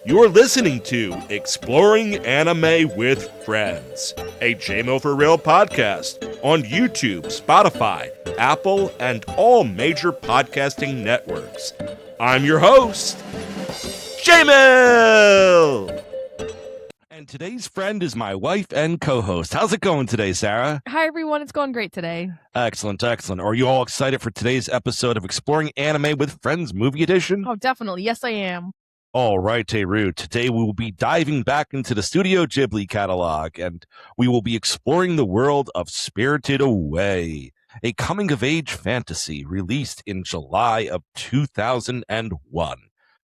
You're listening to Exploring Anime with Friends, a JMO for Real podcast on YouTube, Spotify, Apple, and all major podcasting networks. I'm your host, JMO! And today's friend is my wife and co-host. How's it going today, Sarah? Hi, everyone. It's going great today. Excellent, excellent. Are you all excited for today's episode of Exploring Anime with Friends Movie Edition? Oh, definitely. Yes, I am. All right, Teru. Today we will be diving back into the Studio Ghibli catalog, and we will be exploring the world of Spirited Away, a coming-of-age fantasy released in July of 2001.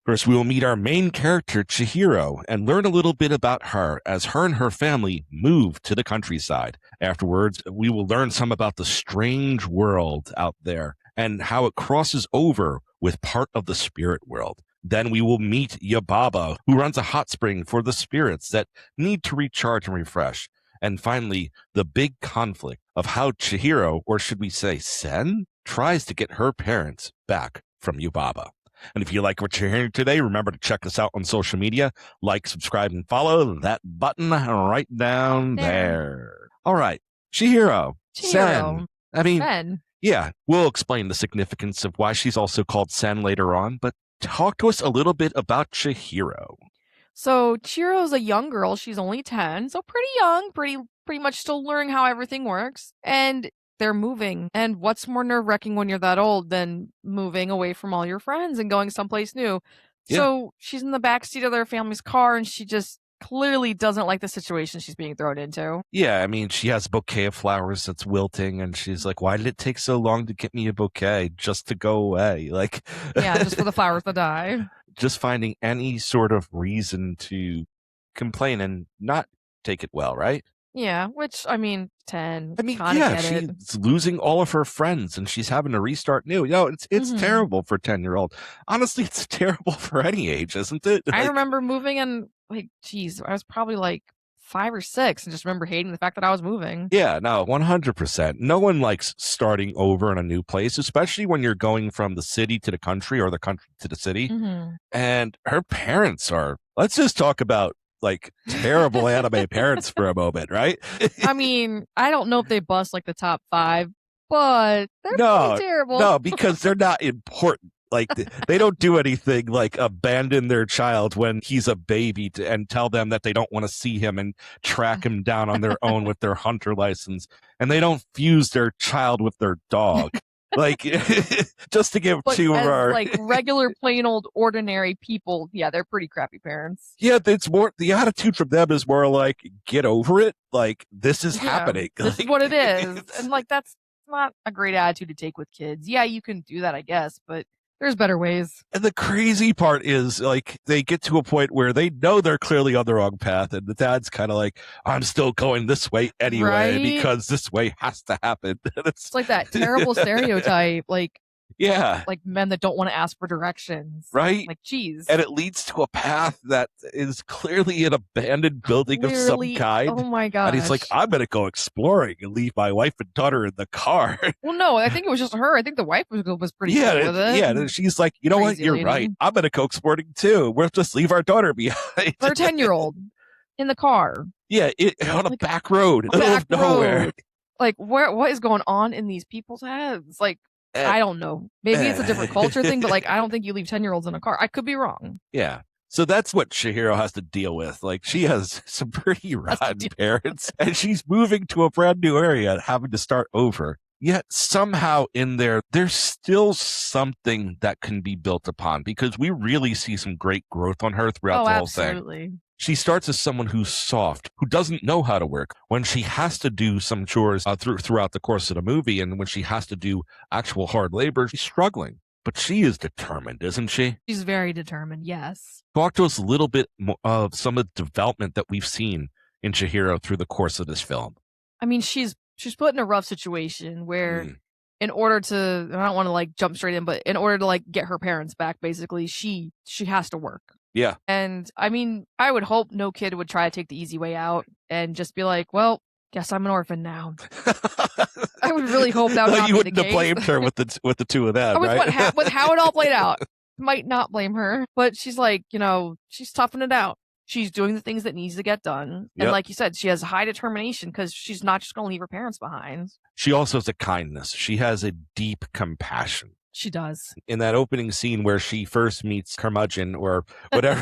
First, we will meet our main character, Chihiro, and learn a little bit about her as her and her family move to the countryside. Afterwards, we will learn some about the strange world out there and how it crosses over with part of the spirit world. Then we will meet Yubaba, who runs a hot spring for the spirits that need to recharge and refresh. And finally, the big conflict of how Chihiro, or should we say Sen, tries to get her parents back from Yubaba. And if you like what you're hearing today, remember to check us out on social media. Like, subscribe, and follow that button right down there. All right, Chihiro. Sen. I mean, Sen. Yeah, we'll explain the significance of why she's also called Sen later on, but talk to us a little bit about Chihiro. So Chihiro's a young girl. She's only 10, so pretty young, pretty much still learning how everything works. And they're moving. And what's more nerve-wracking when you're that old than moving away from all your friends and going someplace new? Yeah. So she's in the backseat of their family's car, and she just clearly doesn't like the situation she's being thrown into. Yeah, I mean, she has a bouquet of flowers that's wilting, and she's like, why did it take so long to get me a bouquet just to go away? Like, yeah, just for the flowers to die. Just finding any sort of reason to complain and not take it well, right? Yeah, which, I mean, 10. I mean, yeah, she's losing all of her friends and she's having to restart new. It's terrible for a 10-year-old. Honestly, it's terrible for any age, isn't it? I remember moving and, I was probably 5 or 6 and just remember hating the fact that I was moving. Yeah, no, 100%. No one likes starting over in a new place, especially when you're going from the city to the country or the country to the city. Mm-hmm. And her parents let's just talk about terrible anime parents for a moment, right? I mean, I don't know if they bust the top 5, but they're pretty terrible. No, because they're not important. They don't do anything like abandon their child when he's a baby and tell them that they don't want to see him and track him down on their own with their hunter license. And they don't fuse their child with their dog. Just to give two of our regular plain old ordinary people, yeah, they're pretty crappy parents. Yeah, it's more the attitude from them is more like, get over it. This is happening. This is what it is. And that's not a great attitude to take with kids. Yeah, you can do that, I guess, but there's better ways. And the crazy part is, they get to a point where they know they're clearly on the wrong path, and the dad's kind of like, I'm still going this way anyway, because this way has to happen. It's like that terrible stereotype, yeah, men that don't want to ask for directions. Right? Geez. And it leads to a path that is clearly an abandoned building of some kind. Oh my god. And he's like, I'm going to go exploring and leave my wife and daughter in the car. Well, no, I think it was just her. I think the wife was pretty cool with it. Yeah, and she's like, you know what? You're right. I'm going to go exploring too. We'll just leave our daughter behind. Her 10-year-old in the car. Yeah, on a back road in the middle of nowhere. What is going on in these people's heads? I don't know. Maybe it's a different culture thing, but I don't think you leave 10-year-olds in a car. I could be wrong. Yeah. So that's what Chihiro has to deal with. She has some pretty rotten parents, and she's moving to a brand new area, having to start over. Yet somehow in there's still something that can be built upon, because we really see some great growth on her throughout the whole absolutely. thing. She starts as someone who's soft, who doesn't know how to work. When she has to do some chores throughout the course of the movie, and when she has to do actual hard labor, she's struggling. But she is determined, isn't she? She's very determined, yes. Talk to us a little bit of some of the development that we've seen in Chihiro through the course of this film. I mean, she's put in a rough situation where in order to, I don't want to jump straight in, but in order to get her parents back, basically, she has to work. Yeah. And I mean, I would hope no kid would try to take the easy way out and just be like, well, Guess I'm an orphan now. I would really hope that would Well, not you be wouldn't the have case. blamed her with the two of them, with right? with how it all played out. Might not blame her, but she's like, she's toughing it out. She's doing the things that needs to get done. Yep. And like you said, she has high determination because she's not just going to leave her parents behind. She also has a kindness. She has a deep compassion. She does. In that opening scene where she first meets Curmudgeon or whatever.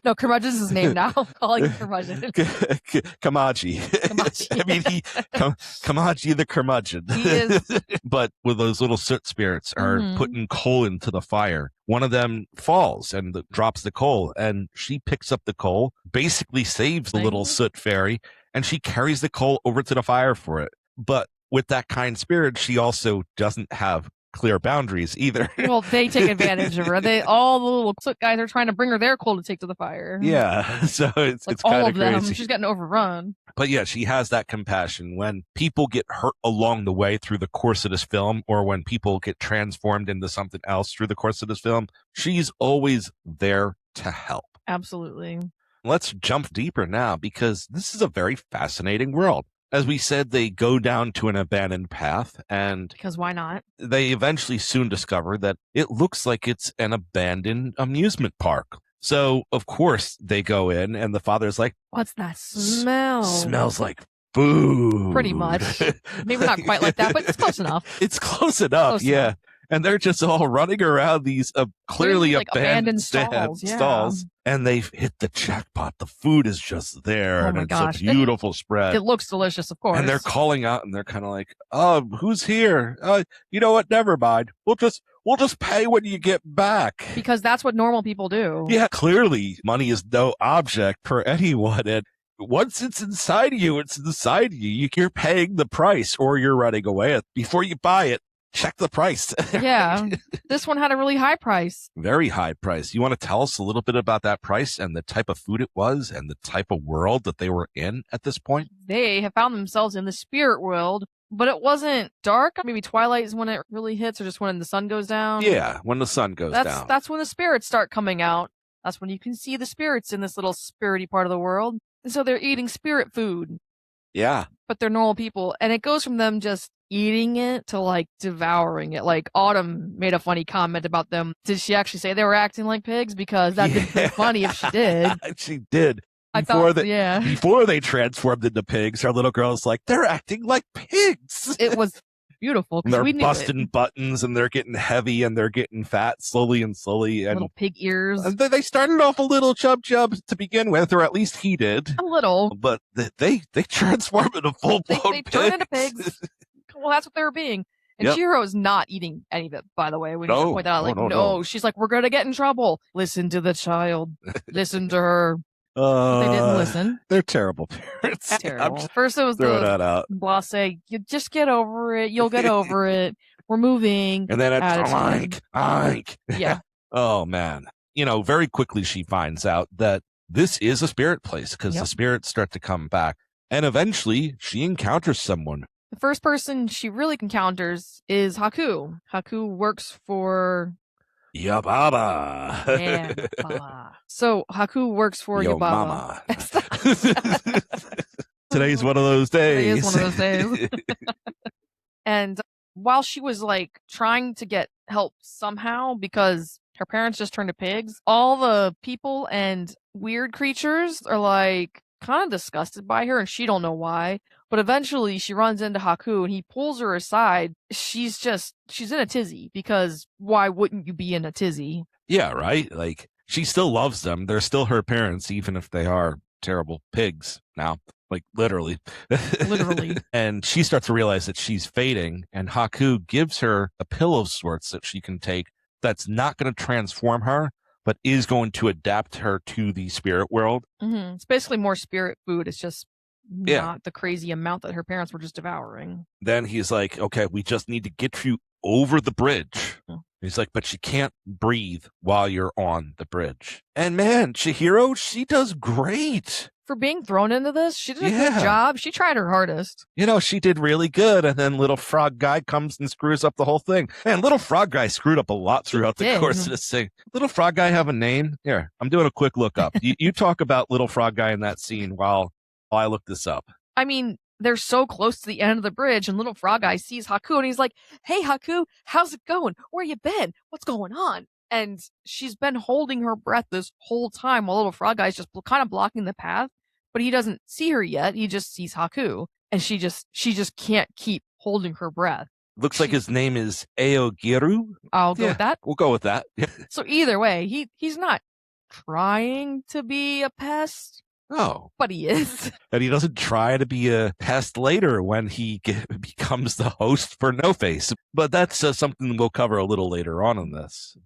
No, Curmudgeon's his name now. Calling him Curmudgeon. Kamaji. Kamaji. I mean, Kamaji the Curmudgeon. He is. But with those little soot spirits are putting coal into the fire. One of them falls and drops the coal, and she picks up the coal, basically saves the little soot fairy, and she carries the coal over to the fire for it. But with that kind spirit, she also doesn't have clear boundaries either. Well, they take advantage of her. All the little soot guys are trying to bring her their coal to take to the fire. Yeah, so it's all kind of of them. crazy. She's getting overrun. But yeah, she has that compassion. When people get hurt along the way through the course of this film, or when people get transformed into something else through the course of this film, she's always there to help. Absolutely. Let's jump deeper now, because this is a very fascinating world. As we said, they go down to an abandoned path, and because why not? They eventually soon discover that it looks like it's an abandoned amusement park. So, of course, they go in, and the father's like, "What's that smell? Smells like food." Pretty much. Maybe not quite like that, but it's close enough. It's close enough, yeah. And they're just all running around these clearly like abandoned stalls. And they've hit the jackpot. The food is just there. Oh and my it's gosh. a beautiful spread. It looks delicious, of course. And they're calling out, and they're kind of like, who's here? You know what? Never mind. We'll just pay when you get back. Because that's what normal people do. Yeah, clearly money is no object for anyone. And once it's inside of you, it's inside of you. You're paying the price, or you're running away. Before you buy it, check the price. Yeah. This one had a really high price. Very high price. You want to tell us a little bit about that price and the type of food it was and the type of world that they were in at this point? They have found themselves in the spirit world, but it wasn't dark. Maybe twilight is when it really hits, or just when the sun goes down. Yeah, when the sun goes down. That's when the spirits start coming out. That's when you can see the spirits in this little spirity part of the world. And so they're eating spirit food. Yeah. But they're normal people. And it goes from them just eating it to like devouring it. Like Autumn made a funny comment about them. Did she actually say they were acting like pigs? Because that'd be pretty funny if she did. She did. Before they transformed into pigs, our little girl's like, they're acting like pigs. It was beautiful. And they're busting buttons, and they're getting heavy, and they're getting fat slowly and slowly. And little pig ears. And they started off a little chub to begin with, or at least he did. A little. But they transform into full-blown pigs. They turn into pigs. Well, that's what they were being. And Chihiro's not eating any of it, by the way. We need to point that out. Like, no. She's like, we're going to get in trouble. Listen to the child. Listen to her. They didn't listen. They're terrible parents. Terrible. First it was that out. Blase, you just get over it. You'll get over it. We're moving. And then it's oink. Yeah. Oh, man. Very quickly she finds out that this is a spirit place, because the spirits start to come back. And eventually she encounters someone. The first person she really encounters is Haku. Haku works for Yubaba. Yeah, Baba. So Haku works for Yubaba. Today's one of those days. Today is one of those days. And while she was like trying to get help somehow, because her parents just turned to pigs, all the people and weird creatures are like kind of disgusted by her, and she don't know why. But eventually she runs into Haku, and he pulls her aside. She's in a tizzy, because why wouldn't you be in a tizzy? Yeah, right? Like, she still loves them. They're still her parents, even if they are terrible pigs now. Like, literally. Literally. And she starts to realize that she's fading, and Haku gives her a pill of sorts that she can take that's not going to transform her, but is going to adapt her to the spirit world. Mm-hmm. It's basically more spirit food. It's just not the crazy amount that her parents were just devouring. Then he's like, okay, we just need to get you over the bridge. He's like, but you can't breathe while you're on the bridge. And man, Chihiro, she does great. For being thrown into this, she did a good job. She tried her hardest. She did really good. And then Little Frog Guy comes and screws up the whole thing. Man, Little Frog Guy screwed up a lot throughout the course of this thing. Little Frog Guy have a name? Here, I'm doing a quick look up. You talk about Little Frog Guy in that scene while I look this up. I mean, they're so close to the end of the bridge, and little frog guy sees Haku, and he's like, "Hey, Haku, how's it going? Where you been? What's going on?" And she's been holding her breath this whole time while little frog guy's just kind of blocking the path, but he doesn't see her yet. He just sees Haku, and she just can't keep holding her breath. Looks like his name is Aogiru. I'll go with that. We'll go with that. So either way, he's not trying to be a pest. Oh. But he is. And he doesn't try to be a pest later when he becomes the host for No Face. But that's something we'll cover a little later on in this.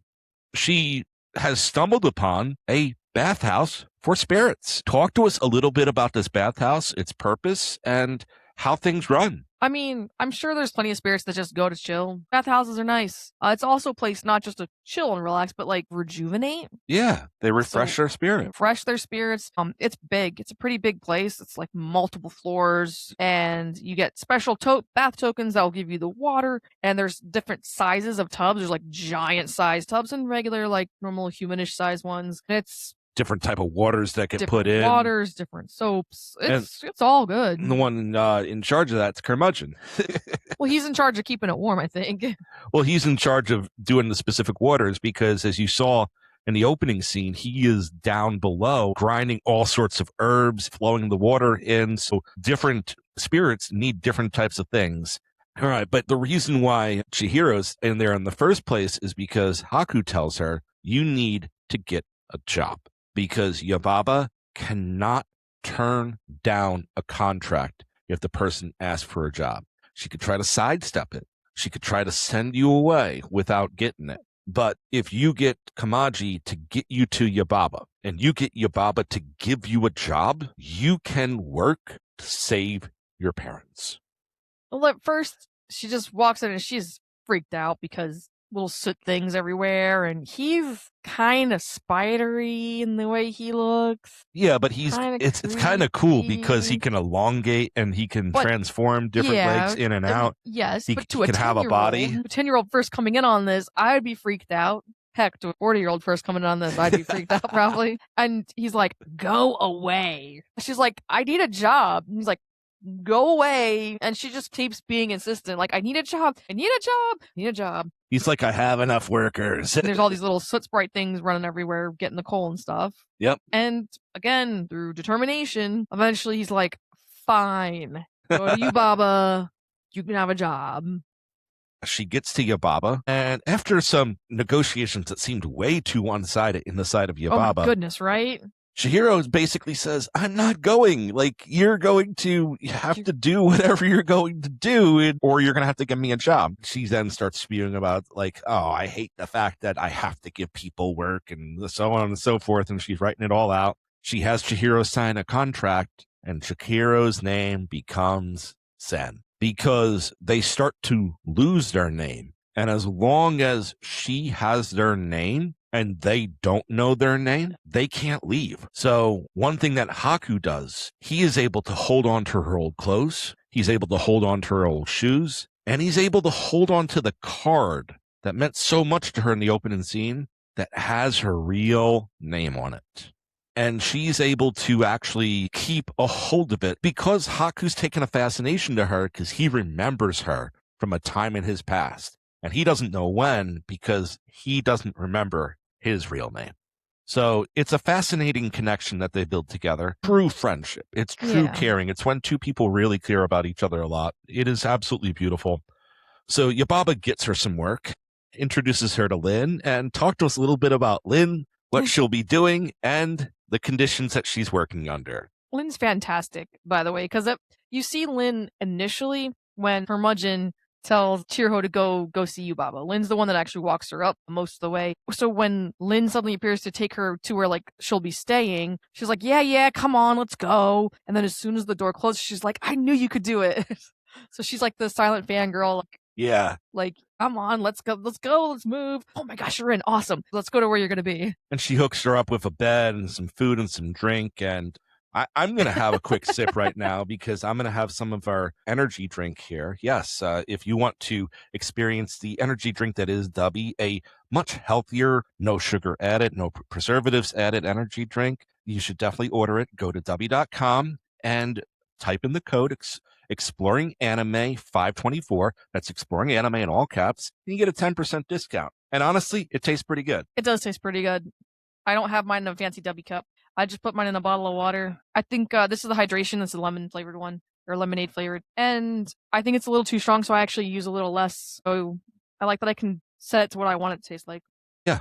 She has stumbled upon a bathhouse for spirits. Talk to us a little bit about this bathhouse, its purpose, and how things run. I mean, I'm sure there's plenty of spirits that just go to chill. Bathhouses are nice. It's also a place not just to chill and relax, but like rejuvenate. Yeah, they refresh their spirit. Refresh their spirits. It's big. It's a pretty big place. It's like multiple floors, and you get special bath tokens that will give you the water. And there's different sizes of tubs. There's like giant size tubs and regular, like normal humanish size ones. And it's different type of waters that get put in. Waters, different soaps. It's all good. The one in charge of that's Curmudgeon. Well, he's in charge of keeping it warm, I think. Well, he's in charge of doing the specific waters because, as you saw in the opening scene, he is down below grinding all sorts of herbs, flowing the water in. So different spirits need different types of things. All right, but the reason why Chihiro's in there in the first place is because Haku tells her, you need to get a job. Because Yubaba cannot turn down a contract if the person asks for a job. She could try to sidestep it. She could try to send you away without getting it. But if you get Kamaji to get you to Yubaba, and you get Yubaba to give you a job, you can work to save your parents. Well, at first, she just walks in and she's freaked out because little soot things everywhere, and he's kind of spidery in the way he looks. Yeah, but it's kind of cool because he can elongate and he can transform different legs in and out. Yes, he but to can have a body. A 10-year-old first coming in on this, I'd be freaked out. Heck, to a 40-year-old first coming in on this, I'd be freaked out probably. And he's like, "Go away." She's like, "I need a job." And he's like, "Go away." And she just keeps being insistent. Like, "I need a job. I need a job. I need a job." He's like, "I have enough workers." And there's all these little soot sprite things running everywhere, getting the coal and stuff. Yep. And again, through determination, eventually he's like, "Fine. Go to Yubaba. You can have a job." She gets to Yubaba, and after some negotiations that seemed way too one-sided in the side of Yubaba. Oh my goodness, right? Chihiro basically says, "I'm not going. Like, you're going to have to do whatever you're going to do, or you're going to have to give me a job." She then starts spewing about, like, "Oh, I hate the fact that I have to give people work," and so on and so forth, and she's writing it all out. She has Chihiro sign a contract, and Chihiro's name becomes Sen, because they start to lose their name. And as long as she has their name, and they don't know their name, they can't leave. So one thing that Haku does, he is able to hold on to her old clothes. He's able to hold on to her old shoes. And he's able to hold on to the card that meant so much to her in the opening scene that has her real name on it. And she's able to actually keep a hold of it because Haku's taken a fascination to her because he remembers her from a time in his past. And he doesn't know when because he doesn't remember his real name. So it's a fascinating connection that they build together. True friendship. It's true caring. It's when two people really care about each other a lot. It is absolutely beautiful. So Yubaba gets her some work, introduces her to Lin, and talk to us a little bit about Lin, what she'll be doing, and the conditions that she's working under. Lin's fantastic, by the way, because you see Lin initially when Curmudgeon tells Chihiro to go see Yubaba. Lin's the one that actually walks her up most of the way. So when Lin suddenly appears to take her to where like she'll be staying, she's like, yeah, come on, let's go. And then as soon as the door closes, she's like, "I knew you could do it." So she's like the silent fangirl. Yeah. Like, "Come on, let's go, let's move. Oh my gosh, you're in. Awesome. Let's go to where you're going to be." And she hooks her up with a bed and some food and some drink. And I'm going to have a quick sip right now because I'm going to have some of our energy drink here. Yes, if you want to experience the energy drink that is Dubby, a much healthier, no sugar added, no preservatives added energy drink, you should definitely order it. Go to Dubby.com and type in the code Exploring Anime 524. That's Exploring Anime in all caps. You can get a 10% discount. And honestly, it tastes pretty good. It does taste pretty good. I don't have mine in a fancy W cup. I just put mine in a bottle of water. I think this is the hydration. This is a lemon flavored one, or lemonade flavored. And I think it's a little too strong, so I actually use a little less. So I like that I can set it to what I want it to taste like. Yeah.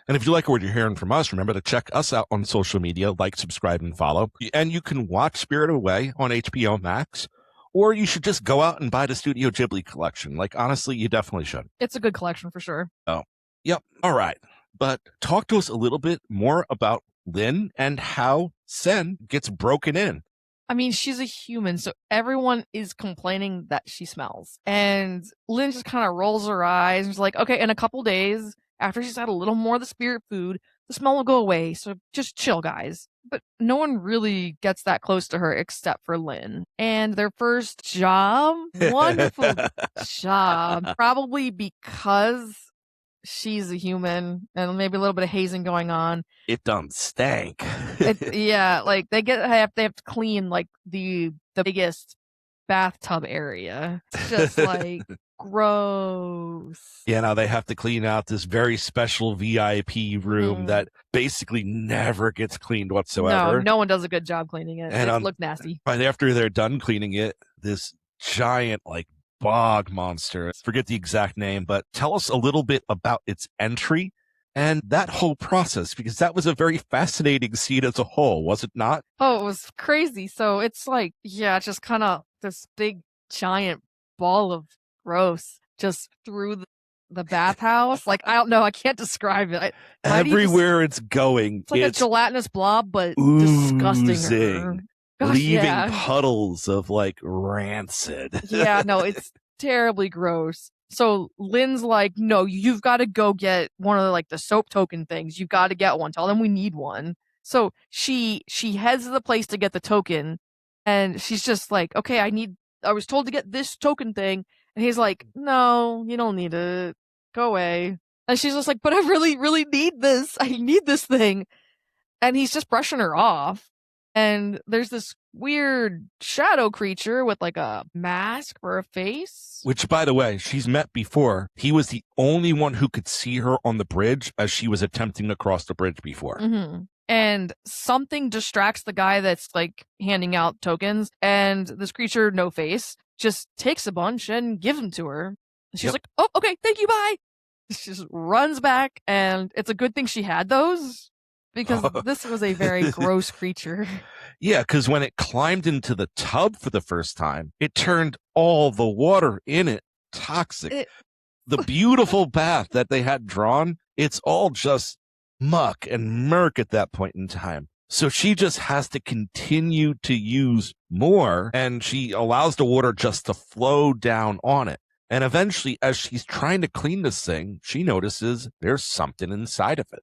And if you like what you're hearing from us, remember to check us out on social media, like, subscribe, and follow. And you can watch Spirited Away on HBO Max, or you should just go out and buy the Studio Ghibli collection. Like, honestly, you definitely should. It's a good collection for sure. Oh, yep. All right. But talk to us a little bit more about Lin and how Sen gets broken in. I mean, she's a human, so everyone is complaining that she smells. And Lynn just kind of rolls her eyes and is like, okay, in a couple days, after she's had a little more of the spirit food, the smell will go away. So just chill, guys. But no one really gets that close to her except for Lynn. And their first job, wonderful job, probably because she's a human and maybe a little bit of hazing going on. It done stank. Yeah, like they have to clean like the biggest bathtub area. It's just like gross. Yeah, now they have to clean out this very special VIP room that basically never gets cleaned whatsoever. No one does a good job cleaning it. And it looked nasty. Right after they're done cleaning it, this giant like bog monster, forget the exact name, but tell us a little bit about its entry and that whole process, because that was a very fascinating scene as a whole, was it not? Oh, it was crazy. So it's like, yeah, just kind of this big giant ball of gross just through the bathhouse. Like, I don't know, I can't describe it. Everywhere it's going, it's like a gelatinous blob, but disgusting. Gosh, leaving puddles of like rancid. Yeah, no, it's terribly gross. So Lynn's like, no, you've got to go get one of the soap token things. You've got to get one. Tell them we need one. So she heads to the place to get the token, and she's just like, okay, I was told to get this token thing. And he's like, no, you don't need it. Go away. And she's just like, but I really, really need this. I need this thing. And he's just brushing her off. And there's this weird shadow creature with like a mask for a face. Which, by the way, she's met before. He was the only one who could see her on the bridge as she was attempting to cross the bridge before. Mm-hmm. And something distracts the guy that's like handing out tokens. And this creature, No Face, just takes a bunch and gives them to her. And she's like, oh, okay, thank you, bye. She just runs back. And it's a good thing she had those, because this was a very gross creature. Yeah, because when it climbed into the tub for the first time, it turned all the water in it toxic. The beautiful bath that they had drawn, it's all just muck and murk at that point in time. So she just has to continue to use more, and she allows the water just to flow down on it. And eventually, as she's trying to clean this thing, she notices there's something inside of it.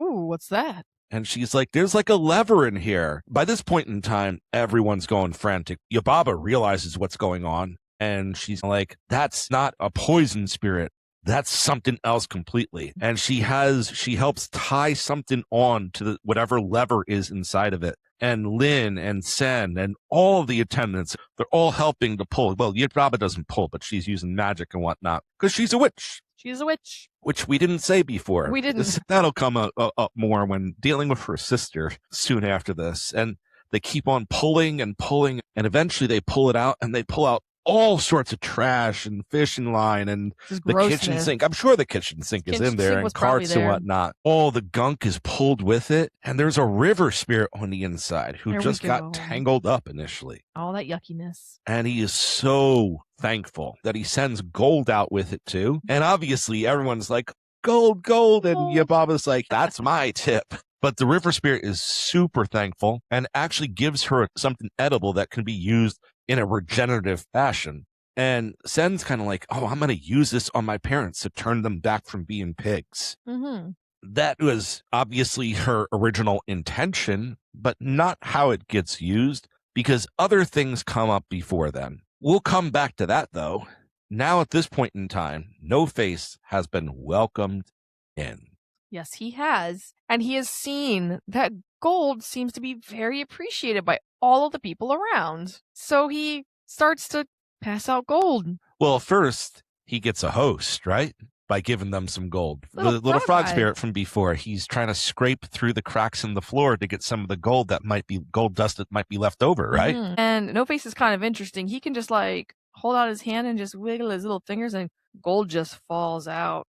Ooh, what's that? And she's like, there's like a lever in here. By this point in time, everyone's going frantic. Yubaba realizes what's going on, and she's like, that's not a poison spirit. That's something else completely. And she helps tie something on to whatever lever is inside of it. And Lin and Sen and all of the attendants, they're all helping to pull. Well, Yubaba doesn't pull, but she's using magic and whatnot because she's a witch. She's a witch. Which we didn't say before. We didn't. That'll come up more when dealing with her sister soon after this. And they keep on pulling and pulling, and eventually they pull it out, and they pull out all sorts of trash and fishing line and the kitchen sink. I'm sure the kitchen sink is in there, and carts and whatnot. All the gunk is pulled with it, and there's a river spirit on the inside who just got tangled up initially. All that yuckiness. And he is so thankful that he sends gold out with it too. And obviously everyone's like, gold, and Yubaba's like, that's my tip. But the river spirit is super thankful and actually gives her something edible that can be used in a regenerative fashion. And Sen's kind of like, oh, I'm going to use this on my parents to turn them back from being pigs. Mm-hmm. That was obviously her original intention, but not how it gets used, because other things come up before then. We'll come back to that, though. Now, at this point in time, No Face has been welcomed in. Yes, he has. And he has seen that gold seems to be very appreciated by all of the people around. So he starts to pass out gold. Well, first, he gets a host, right? By giving them some gold. Little The little frog guy. spirit from before, he's trying to scrape through the cracks in the floor to get some of the gold that might be gold dust that might be left over, right? Mhm. And No Face is kind of interesting. He can just like hold out his hand and just wiggle his little fingers and gold just falls out.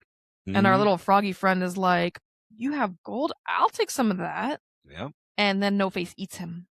And our Mhm. little froggy friend is like, "You have gold? I'll take some of that." Yeah. And then No Face eats him.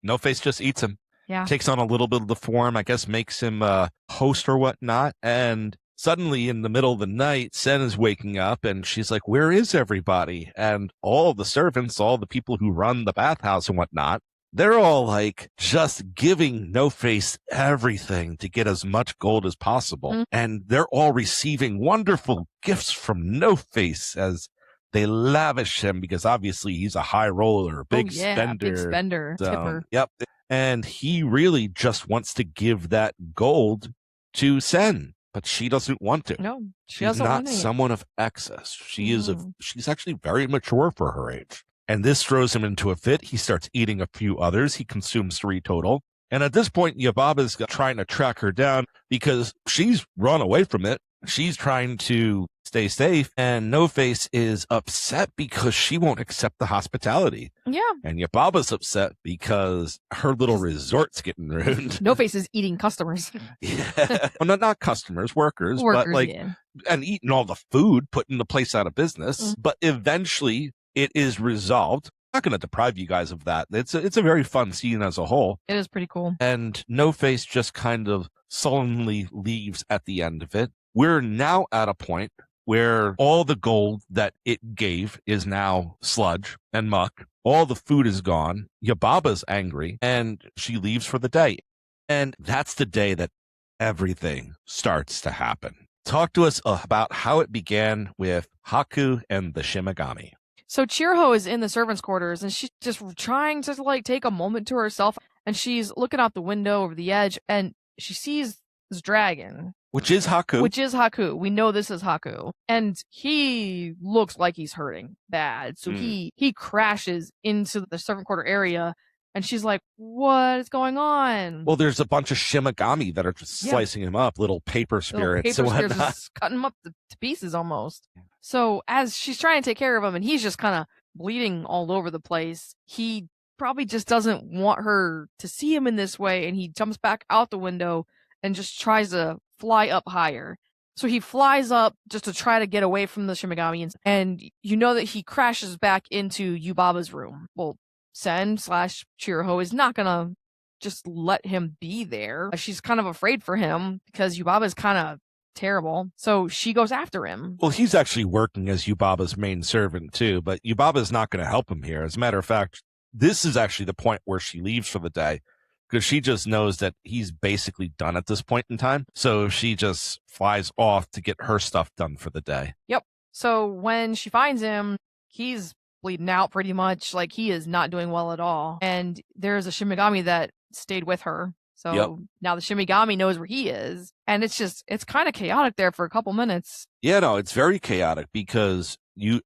No Face just eats him. Yeah. Takes on a little bit of the form, I guess makes him a host or whatnot. And suddenly in the middle of the night, Sen is waking up and she's like, where is everybody? And all the servants, all the people who run the bathhouse and whatnot, they're all like just giving No Face everything to get as much gold as possible. Mhm. And they're all receiving wonderful gifts from No Face as they lavish him because obviously he's a high roller, big spender. Big spender, So, tipper. Yep. And he really just wants to give that gold to Sen, but she doesn't want to. No, she She's doesn't not want it. someone of excess. She is Mhm. she's actually very mature for her age. And this throws him into a fit. He starts eating a few others. He consumes 3 total. And at this point, Yababa's trying to track her down because she's run away from it. She's trying to stay safe. And No Face is upset because she won't accept the hospitality. Yeah. And Yababa's upset because her little resort's getting ruined. No Face is eating customers. Yeah. Well, not customers, workers, but Workers, like, yeah. and eating all the food, putting the place out of business. Mhm. But eventually it is resolved. I'm not going to deprive you guys of that. It's a very fun scene as a whole. It is pretty cool. And No Face just kind of sullenly leaves at the end of it. We're now at a point where all the gold that it gave is now sludge and muck. All the food is gone. Yababa's angry and she leaves for the day. And that's the day that everything starts to happen. Talk to us about how it began with Haku and the Shimigami. So Chiriho is in the servants' quarters and she's just trying to like take a moment to herself, and she's looking out the window over the edge and she sees this dragon. Which is Haku. Which is Haku. We know this is Haku. And he looks like he's hurting bad. So he crashes into the servant quarter area, and she's like, what is going on? Well, there's a bunch of Shimigami that are just slicing him up, little paper spirits Little paper and spirits whatnot. just cutting him up to pieces almost. So as she's trying to take care of him and he's just kind of bleeding all over the place, he probably just doesn't want her to see him in this way, and he jumps back out the window and just tries to fly up higher. So he flies up just to try to get away from the Shimigami, and you know that he crashes back into Yubaba's room. Well, Sen/Chiriho is not gonna just let him be there. She's kind of afraid for him because Yubaba's kind of terrible. So she goes after him. Well, he's actually working as Yubaba's main servant too, but Yubaba's not going to help him here. As a matter of fact, this is actually the point where she leaves for the day because she just knows that he's basically done at this point in time. So she just flies off to get her stuff done for the day. Yep. So when she finds him, he's bleeding out pretty much. Like, he is not doing well at all. And there's a Shimigami that stayed with her. So now the Shimigami knows where he is. And it's kind of chaotic there for a couple minutes. Yeah, no, it's very chaotic because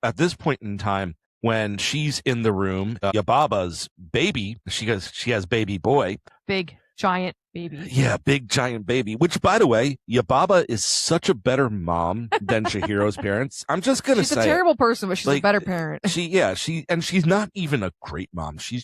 at this point in time, when she's in the room, Yababa's baby, she has baby boy. Big, giant baby. Yeah, big, giant baby. Which, by the way, Yababa is such a better mom than Chihiro's parents. I'm just going to say she's a terrible person, but she's like, a better parent. She's not even a great mom. She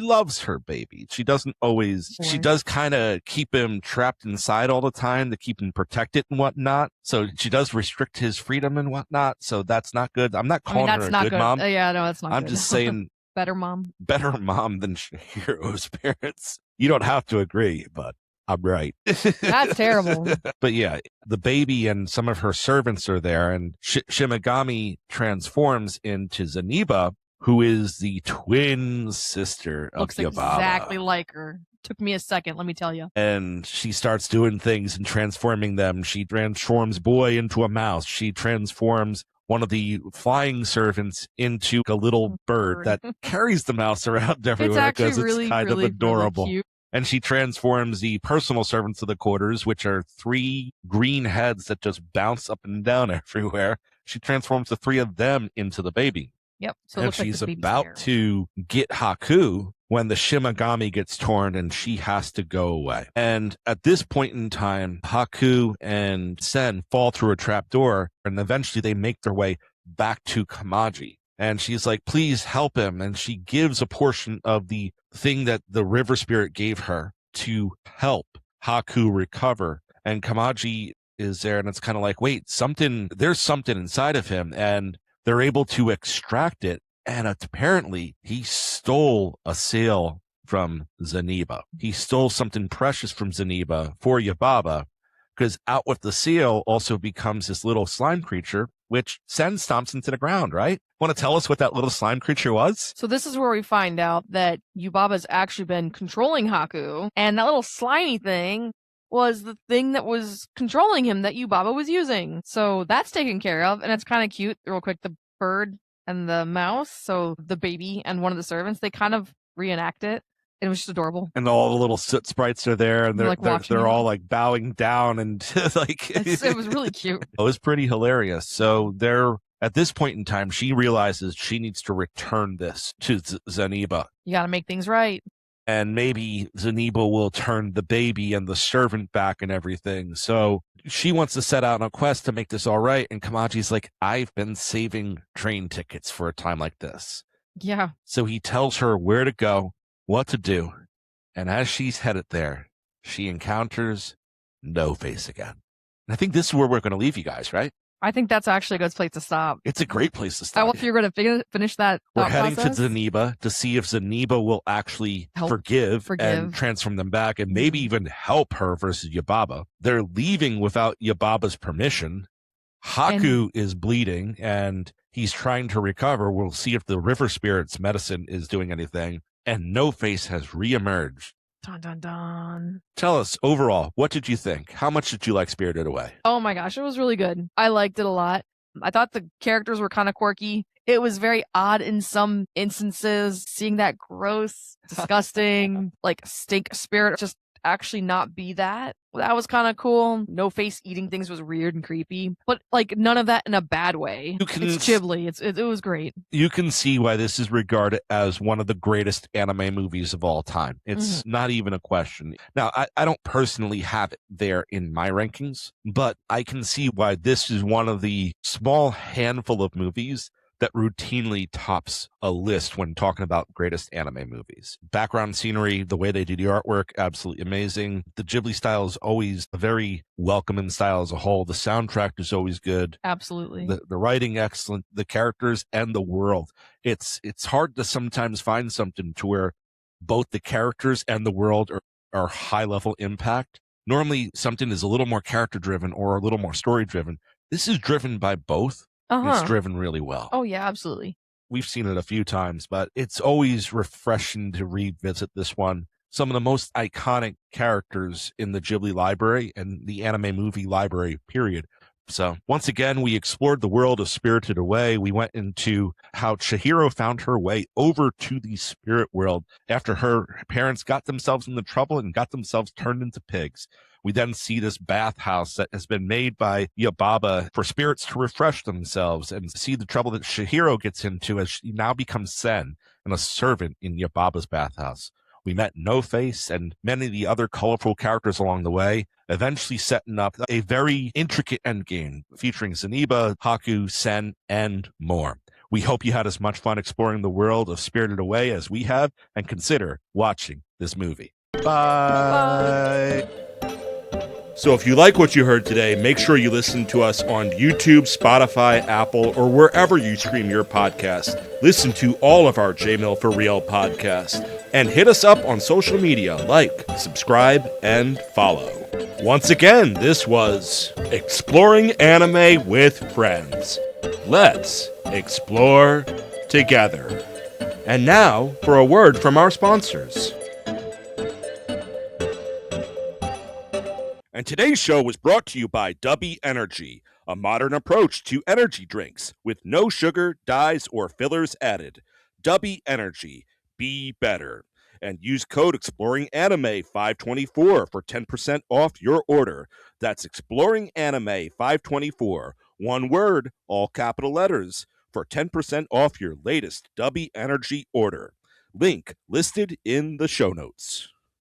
loves her baby. She does kind of keep him trapped inside all the time to keep him protected and whatnot. So she does restrict his freedom and whatnot. So that's not good. I'm not calling her a good mom. Yeah, no, that's not good. I'm just saying better mom than Chihiro's parents. You don't have to agree, but I'm right. That's terrible. But yeah, the baby and some of her servants are there, and Shimigami transforms into Zeniba, who is the twin sister of Looks Yababa. exactly like her. Took me a second, let me tell you. And she starts doing things and transforming them. She transforms Boy into a mouse. She transforms one of the flying servants into a little bird that carries the mouse around everywhere because it's kind of adorable. Really cute. And she transforms the personal servants of the quarters, which are 3 green heads that just bounce up and down everywhere. She transforms the 3 of them into the baby. Yep. So and she's about to get Haku when the Shimagami gets torn and she has to go away. And at this point in time, Haku and Sen fall through a trapdoor, and eventually they make their way back to Kamaji. And she's like, please help him. And she gives a portion of the thing that the river spirit gave her to help Haku recover. And Kamaji is there, and it's kind of like, wait, there's something inside of him. And they're able to extract it. And apparently he stole a sail from Zeniba. He stole something precious from Zeniba for Yubaba, because out with the sail also becomes this little slime creature, which Sen stomps into the ground, right? Want to tell us what that little slime creature was? So this is where we find out that Yubaba's actually been controlling Haku, and that little slimy thing was the thing that was controlling him that Yubaba was using. So that's taken care of, and it's kind of cute. Real quick, the bird and the mouse, so the baby and one of the servants, they kind of reenact it. It was just adorable. And all the little soot sprites are there, and they're all like bowing down, and like it was really cute. It was pretty hilarious. So they're at this point in time, she realizes she needs to return this to Zeniba. You got to make things right. And maybe Zeniba will turn the baby and the servant back and everything. So she wants to set out on a quest to make this all right. And Kamaji's like, I've been saving train tickets for a time like this. Yeah. So he tells her where to go, what to do. And as she's headed there, she encounters No Face again. And I think this is where we're going to leave you guys, right? I think that's actually a good place to stop. It's a great place to stop. I wonder if you're going to finish that. We're heading process. to Zeniba to see if Zeniba will actually forgive and transform them back, and maybe even help her versus Yubaba. They're leaving without Yubaba's permission. Haku is bleeding, and he's trying to recover. We'll see if the river spirit's medicine is doing anything. And No Face has reemerged. Dun, dun, dun. Tell us, overall, what did you think? How much did you like Spirited Away? Oh my gosh, it was really good. I liked it a lot. I thought the characters were kind of quirky. It was very odd in some instances, seeing that gross, disgusting, like stink spirit just actually not be that. That was kind of cool. No Face eating things was weird and creepy, but like none of that in a bad way. It's Ghibli. It was great. You can see why this is regarded as one of the greatest anime movies of all time. It's not even a question. Now, I don't personally have it there in my rankings, but I can see why this is one of the small handful of movies that routinely tops a list when talking about greatest anime movies. Background scenery, the way they do the artwork, absolutely amazing. The Ghibli style is always a very welcoming style as a whole. The soundtrack is always good. Absolutely. The writing, excellent. The characters and the world. It's hard to sometimes find something to where both the characters and the world are high level impact. Normally something is a little more character driven or a little more story driven. This is driven by both. It's driven really well. Oh, yeah, absolutely. We've seen it a few times, but it's always refreshing to revisit this one. Some of the most iconic characters in the Ghibli library and the anime movie library, period. So once again, we explored the world of Spirited Away. We went into how Chihiro found her way over to the spirit world after her parents got themselves into trouble and got themselves turned into pigs. We then see this bathhouse that has been made by Yubaba for spirits to refresh themselves, and see the trouble that Chihiro gets into as she now becomes Sen and a servant in Yubaba's bathhouse. We met No Face and many of the other colorful characters along the way, eventually setting up a very intricate endgame featuring Zeniba, Haku, Sen, and more. We hope you had as much fun exploring the world of Spirited Away as we have, and consider watching this movie. Bye. So if you like what you heard today, make sure you listen to us on YouTube, Spotify, Apple, or wherever you stream your podcast. Listen to all of our J-Mill for Real podcasts. And hit us up on social media, like, subscribe, and follow. Once again, this was Exploring Anime with Friends. Let's explore together. And now for a word from our sponsors. And today's show was brought to you by Dubby Energy, a modern approach to energy drinks with no sugar, dyes, or fillers added. Dubby Energy, be better. And use code EXPLORINGANIME524 for 10% off your order. That's EXPLORINGANIME524, one word, all capital letters, for 10% off your latest Dubby Energy order. Link listed in the show notes.